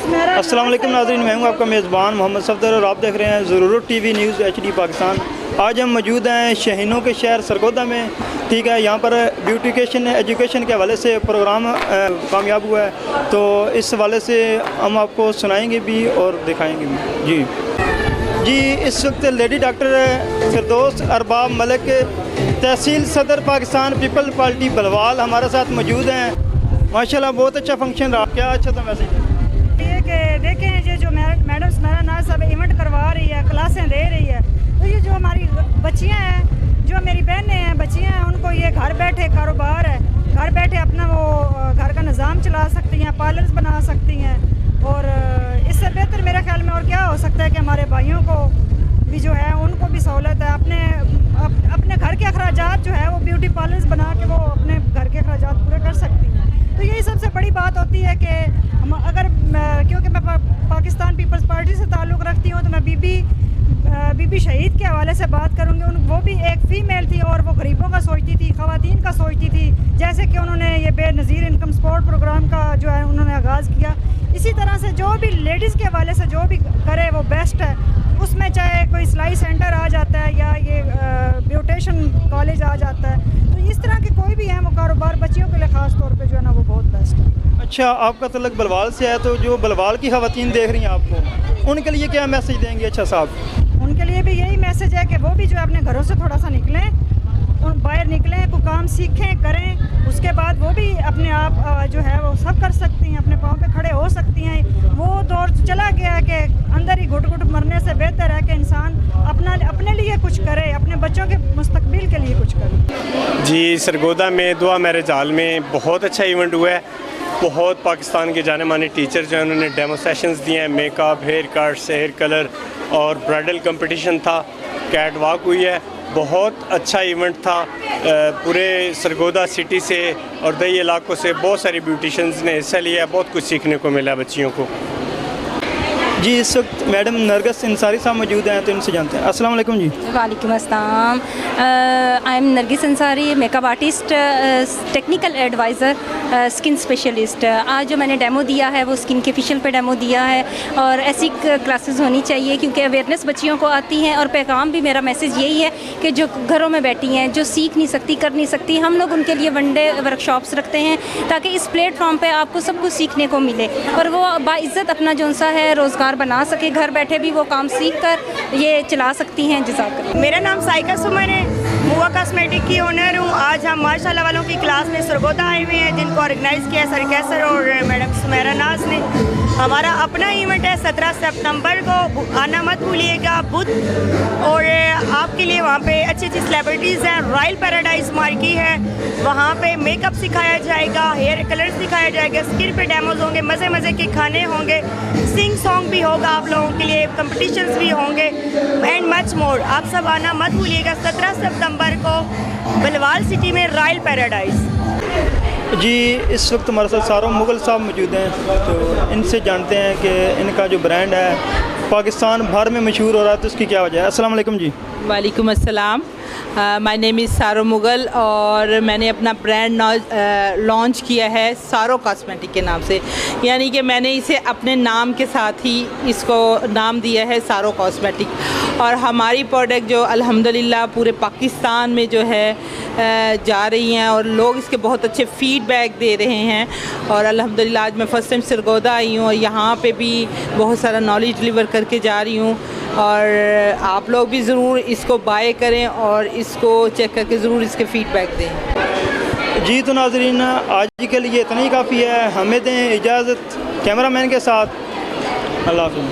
अस्सलाम वालेकुम नाज़रीन, मैं हूं आपका मेज़बान मोहम्मद सफदर और आप देख रहे हैं ज़रूरत टीवी न्यूज़ HD पाकिस्तान। आज हम मौजूद हैं शहीनों के शहर सरगोदा में। ठीक है, यहाँ पर ब्यूटिफिकेशन एजुकेशन के हवाले से प्रोग्राम कामयाब हुआ है, तो इस हवाले से हम आपको सुनाएंगे भी और दिखाएंगे भी। जी, इस वक्त लेडी डॉक्टर फिरदौस अरबाब मलिक, तहसील सदर पाकिस्तान पीपल पार्टी बलवाल हमारे साथ मौजूद हैं। माशाल्लाह बहुत अच्छा फंक्शन रहा। क्या अच्छा था मैसेज? ये कि देखें ये जो मैडम सुमेरा नाज साहब इवेंट करवा रही है, क्लासें दे रही है, तो ये जो हमारी बच्चियां हैं, जो मेरी बहनें हैं, बच्चियां हैं, उनको ये घर बैठे कारोबार है, घर बैठे अपना वो घर का निज़ाम चला सकती हैं, पार्लर्स बना सकती हैं। और इससे बेहतर मेरे ख्याल में और क्या हो सकता है कि हमारे भाइयों को भी जो है उनको भी सहूलत है, अपने घर के अखराजात जो है वो ब्यूटी पार्लर्स बना के वो अपने घर के अखराजात पूरे कर सकती हैं। तो यही सबसे बड़ी बात होती है कि हम अगर क्योंकि मैं पाकिस्तान पीपल्स पार्टी से ताल्लुक़ रखती हूँ, तो मैं बीबी शहीद के हवाले से बात करूँगी। वो भी एक फ़ीमेल थी और वो गरीबों का सोचती थी, ख़वातीन का सोचती थी। जैसे कि उन्होंने ये बेनज़ीर इनकम सपोर्ट प्रोग्राम का जो है उन्होंने आगाज़ किया। इसी तरह से जो भी लेडीज़ के हवाले से जो भी करे वो बेस्ट है। उसमें चाहे कोई सिलाई सेंटर आ जाता है या ये ब्यूटिशन कॉलेज आ जाता है, तो इस तरह के कोई भी है वो कारोबार बच्चियों के लिए ख़ास तौर पे जो है ना वो बहुत बेस्ट है। अच्छा, आपका तलक बलवाल से है, तो जो बलवाल की ख़वातीन देख रही हैं आपको, उनके लिए क्या मैसेज देंगे? अच्छा साहब, उनके लिए भी यही मैसेज है कि वो भी जो है अपने घरों से थोड़ा सा निकलें, बाहर निकलें, कोई काम सीखें करें, उसके बाद वो भी अपने आप जो है वो सब कर सकती हैं, अपने पाँव पे खड़े हो सकती हैं। वो दौर चला गया है कि अंदर ही घुट घुट मरने से बेहतर है कि इंसान अपने लिए कुछ करे, अपने बच्चों के मुस्तकबिल के लिए कुछ करे। जी, सरगोदा में दुआ मैरिज हॉल में बहुत अच्छा इवेंट हुआ है। बहुत पाकिस्तान के जाने माने टीचर जो हैं उन्होंने डेमो सेशंस दिए हैं, makeup, haircuts, hair colour और ब्राइडल कंपटीशन था, कैट वॉक हुई है। बहुत अच्छा इवेंट था। पूरे सरगोदा सिटी से और दही इलाकों से बहुत सारी ब्यूटिशंस ने हिस्सा लिया। बहुत कुछ सीखने को मिला बच्चियों को। जी, इस वक्त मैडम नरगिस अंसारी साहब मौजूद हैं, तो इनसे जानते हैं। अस्सलाम वालेकुम जी। वालेकुम अस्सलाम। I am Nargis Ansari, makeup artist, technical adviser, skin specialist. आज जो मैंने डेमो दिया है वो स्किन के फेशियल पे डेमो दिया है, और ऐसी क्लासेस होनी चाहिए क्योंकि अवेयरनेस बच्चियों को आती है। और पैगाम भी मेरा मैसेज यही है कि जो घरों में बैठी हैं, जो सीख नहीं सकती, कर नहीं सकती, हम लोग उनके लिए वन डे वर्कशॉप्स रखते हैं ताकि इस प्लेटफॉर्म पर आपको सब कुछ सीखने को मिले और वो बाइज़्ज़त अपना जो सा है रोज़गार बना सके। घर बैठे भी वो काम सीख कर ये चला सकती हैं। जज़ाकल्लाह। मेरा नाम साइका सुमन है, मुआ कॉस्मेटिक की ओनर हूँ। आज हम माशाल्लाह वालों की क्लास में सरगोदा आए हुए हैं, जिनको ऑर्गेनाइज़ किया सर कैसर और मैडम सुमेरा नाज ने। हमारा अपना इवेंट है 17 सितंबर को, आना मत भूलिएगा। बुध और आपके लिए वहाँ पे अच्छी अच्छी सेलिब्रिटीज़ हैं। रॉयल पैराडाइज मार्की है, वहाँ पे मेकअप सिखाया जाएगा, हेयर कलर सिखाया जाएगा, स्किन पे डेमोज होंगे, मज़े मज़े के खाने होंगे, सिंग सॉन्ग भी होगा आप लोगों के लिए, कंपटीशंस भी होंगे एंड मच मोर। आप सब आना मत भूलिएगा 17 सितंबर को बलवाल सिटी में रॉयल पैराडाइज। जी, इस वक्त हमारे साथ सारो मुगल साहब मौजूद हैं, तो इनसे जानते हैं कि इनका जो ब्रांड है पाकिस्तान भर में मशहूर हो रहा है, तो उसकी क्या वजह है? अस्सलाम वालेकुम जी। वालेकुम अस्सलाम। माय नेम इज़ सारो मुगल और मैंने अपना ब्रांड लॉन्च किया है सारो कॉस्मेटिक के नाम से, यानी कि मैंने इसे अपने नाम के साथ ही इसको नाम दिया है सारो कॉस्मेटिक। और हमारी प्रोडक्ट जो अल्हम्दुलिल्लाह पूरे पाकिस्तान में जो है जा रही हैं और लोग इसके बहुत अच्छे फ़ीडबैक दे रहे हैं। और अल्हम्दुलिल्लाह आज मैं फ़र्स्ट टाइम सरगोदा आई हूँ और यहाँ पे भी बहुत सारा नॉलेज डिलीवर करके जा रही हूँ। और आप लोग भी ज़रूर इसको बाय करें और इसको चेक करके ज़रूर इसके फ़ीडबैक दें। जी, तो नाज़रीन आज के लिए इतना ही काफ़ी है। हमें दें इजाज़त कैमरामैन के साथ। अल्लाह हाफ़िज़।